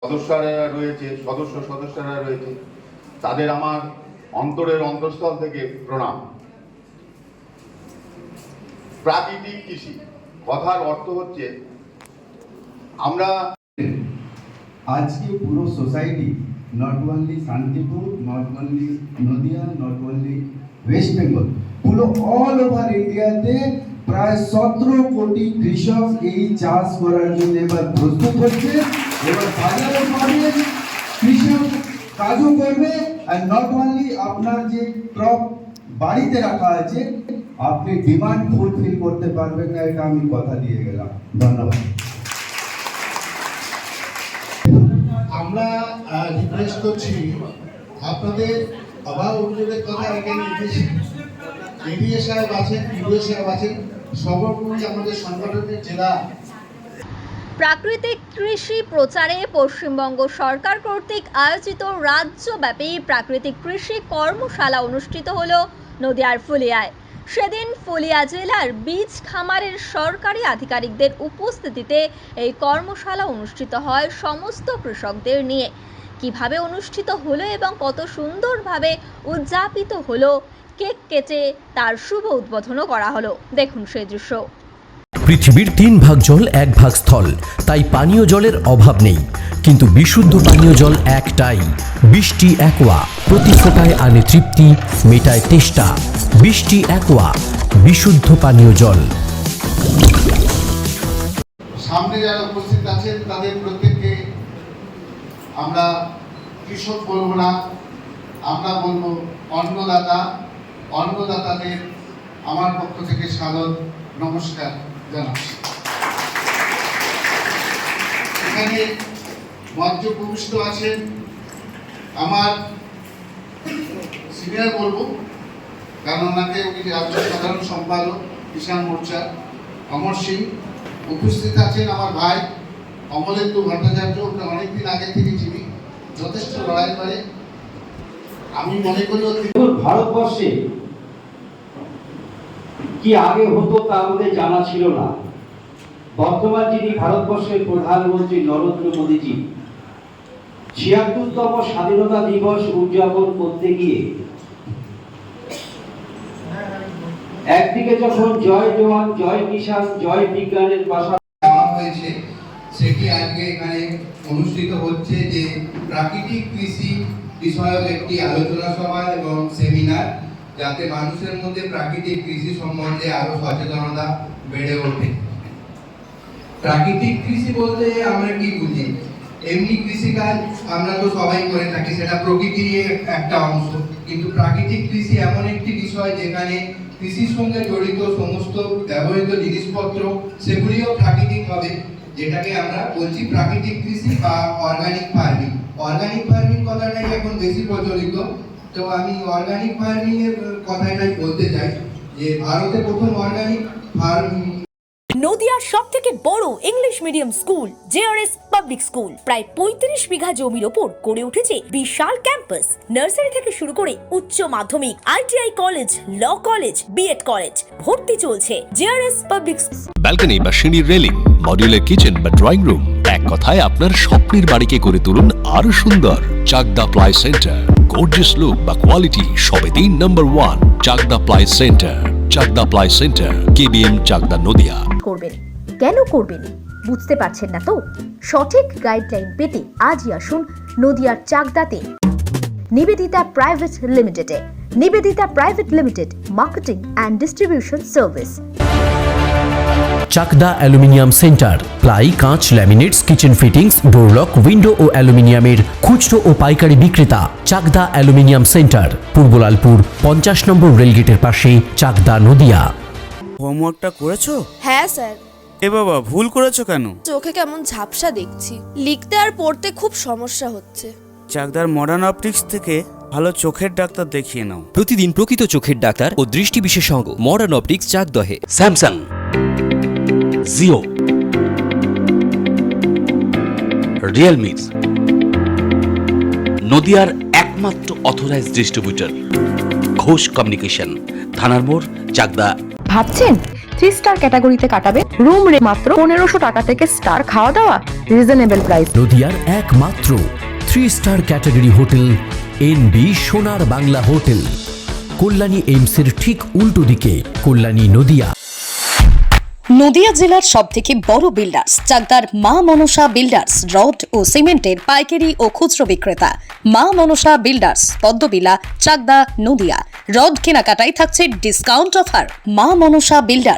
সদস্যরা রয়েছে, তাদের আমার অন্তরের অন্তঃস্থল থেকে প্রণাম। প্রাকৃতিক কৃষি কথার অর্থ হচ্ছে আমরা আজকে পুরো society, not only Shantipur, not only Nadia, not only West Bengal, পুরো অল ওভার ইন্ডিয়াতে প্রায় 17 কোটি কৃষক এই চাষ করার জন্য এবার প্রস্তুত হচ্ছে। এবার বাজারে পাবে, কৃষক কাজও করবে, আর নট অনলি আপনার যে ক্রপ বাড়িতে রাখা আছে আপনি ডিমান্ড ফুলফিল করতে পারবেন না, এটা আমি কথা দিয়ে গেলাম। ধন্যবাদ। আমরা রিকোয়েস্ট করছি আপনাদের অভাব অভিযোগের কথা এখানে এডিএ সাহেব আছেন, ইউএ সাহেব আছেন, সর্বোপরি আমাদের সংগঠনের জেলা। প্রাকৃতিক কৃষি প্রচারে পশ্চিমবঙ্গ সরকার কর্তৃক আয়োজিত রাজ্যব্যাপী প্রাকৃতিক কৃষি কর্মশালা অনুষ্ঠিত হলো নদিয়ার ফুলিয়ায়। সেদিন ফুলিয়া জেলার বীজ খামারের সরকারি আধিকারিকদের উপস্থিতিতে এই কর্মশালা অনুষ্ঠিত হয় সমস্ত কৃষকদের নিয়ে। কিভাবে অনুষ্ঠিত হলো এবং কত সুন্দরভাবে উদযাপিত হলো, কেক কেটে তার শুভ উদ্বোধনও করা হলো। দেখুন সেই দৃশ্য। পৃথিবীর 3 ভাগ জল 1 ভাগ স্থল, তাই পানীয় জলের অভাব নেই, কিন্তু বিশুদ্ধ পানীয় জল একটাই, বৃষ্টি অ্যাকোয়া। প্রতি ফোঁটায় আনে তৃপ্তি, মেটায় তেষ্টা। বৃষ্টি অ্যাকোয়া, বিশুদ্ধ পানীয় জল। সামনে যারা উপস্থিত আছেন তাদের প্রত্যেককে আমরা কৃষক বলবো না, আমরা বলবো অন্নদাতা। অন্নদাতাদের আমার পক্ষ থেকে স্বাগত, নমস্কার জানাচ্ছি। এখানে মঞ্চে উপবিষ্ট আছেন আমার সিনিয়র বলবো, কারণ ওনাকে উনি রাজ্য সাধারণ সম্পাদক কিষাণ মোর্চা অমর সিং। উপস্থিত আছেন আমার ভাই অমলেন্দু ভট্টাচার্য, ওটা অনেকদিন আগে থেকে চিনি, যথেষ্ট লড়াই করে। আমি মনে করি ভারতবর্ষে কি আগে হতো তা আমাদের জানা ছিল না। বর্তমান যিনি ভারতবর্ষের প্রধানমন্ত্রী নরেন্দ্র মোদীজি ৭৬তম স্বাধীনতা দিবস উদযাপন করতে গিয়ে একদিকে যখন জয় জওয়ান, জয় কিষাণ, জয় বিজ্ঞানের পাশাপাশি হয়েছে, সেটি আজকে এখানে অনুষ্ঠিত হচ্ছে, যে প্রাকৃতিক কৃষি বিষয়ক একটি আলোচনা সভা এবং সেমিনার, যাতে মানুষের মধ্যে প্রাকৃতিক কৃষি সম্বন্ধে আরো সচেতনতা বেড়ে ওঠে। প্রাকৃতিক কৃষি বলতে আমরা কি বুঝি? এমনি কৃষিকাজ আমরা তো সবাই করে থাকি, সেটা প্রকৃতির একটা অংশ, কিন্তু প্রাকৃতিক কৃষি এমন একটি বিষয় যেখানে কৃষির সঙ্গে জড়িত সমস্ত ব্যবহৃত জিনিসপত্র সেগুলিও প্রাকৃতিক হবে, যেটাকে আমরা বলছি প্রাকৃতিক কৃষি বা অর্গানিক ফার্মিং। অর্গানিক ফার্মিং কথাটাই এখন বেশি প্রচলিত, তো আমি অর্গানিক ফার্মিং এর কথাটাই বলতে চাই, যে ভারতে প্রথম অর্গানিক ফার্মিং। নদিয়ার সবথেকে বড় English medium school JRS public school প্রায় ৩৫ বিঘা জমির ওপর গড়ে উঠেছে বিশাল ক্যাম্পাস। নার্সারি থেকে শুরু করে উচ্চ মাধ্যমিক, ITI college, law college, BEd college, ভর্তি চলছে জেআরএস পাবলিক। ব্যালকনি বা সিঁড়ির রেলিং, মডিউলার কিচেন বা ড্রয়িং রুম, এক কথায় আপনার স্বপ্নের বাড়িকে করে তুলুন আরো সুন্দর। Chakdah ply centre, gorgeous look বা কোয়ালিটি সবে 3 number 1 Chakdah ply centre. Chakdah ply centre, KBM, Chakdah, Nadia. করবেন কেন করবেন বুঝতে পারছেন না তো? সঠিক গাইডলাইন পেতে আজই আসুন নদিয়ার চাকদাতে নিবেদিতা প্রাইভেট লিমিটেডে। Nivedita private limited, marketing and distribution service. Chakdah aluminium centre, ply, কাঁচ, laminates, kitchen fittings, door lock, window ও অ্যালুমিনিয়ামের খুচরো ও পাইকারি বিক্রেতা। চাকদা অ্যালুমিনিয়াম সেন্টার, পূর্ব লালপুর 50 নম্বর রেলগেটের পাশে, চাকদা, নদিয়া। হোমওয়ার্কটা করেছো? হ্যাঁ স্যার। এ বাবা, ভুল করেছো কেন? চোখে কেমন ঝাপসা দেখছি, লিখতে আর পড়তে খুব সমস্যা হচ্ছে। চাকদার মডার্ন অপটিক্স থেকে ভালো চোখের ডাক্তার দেখিয়ে নাও। প্রতিদিন প্রকৃত চোখের ডাক্তার ও দৃষ্টি বিশেষজ্ঞ মডার্ন অপটিক্স, চাকদহে। স্যামসাং, জিও, রিয়েলমি, নদিয়ার একমাত্র অথরাইজড ডিস্ট্রিবিউটর ঘোষ কমিউনিকেশন, থানার মোড়, চাকদা। ভাবছেন 3 স্টার ক্যাটাগরিতে কাটাবে রুম রে মাত্র 1500 টাকা থেকে স্টার, খাওয়া দাওয়া রিজনেবল প্রাইস। নদিয়ার একমাত্র 3 স্টার ক্যাটাগরি হোটেল এনবি সোনার বাংলা হোটেল, কল্যাণী এইমসের ঠিক উল্টো দিকে, কল্যাণী নদিয়া। নদিয়া জেলার সবথেকে বড় বিল্ডার্স চাকদার মা মনসা বিল্ডার্স, রড ও সিমেন্টের পাইকারি ও খুচরো বিক্রেতা। মা মনসা বিল্ডার্স, পদ্মবিলা, চাকদা, নদিয়া। রড কেনাকাটায় থাকছে ডিসকাউন্ট অফার। মা মনসা বিল্ডার্স।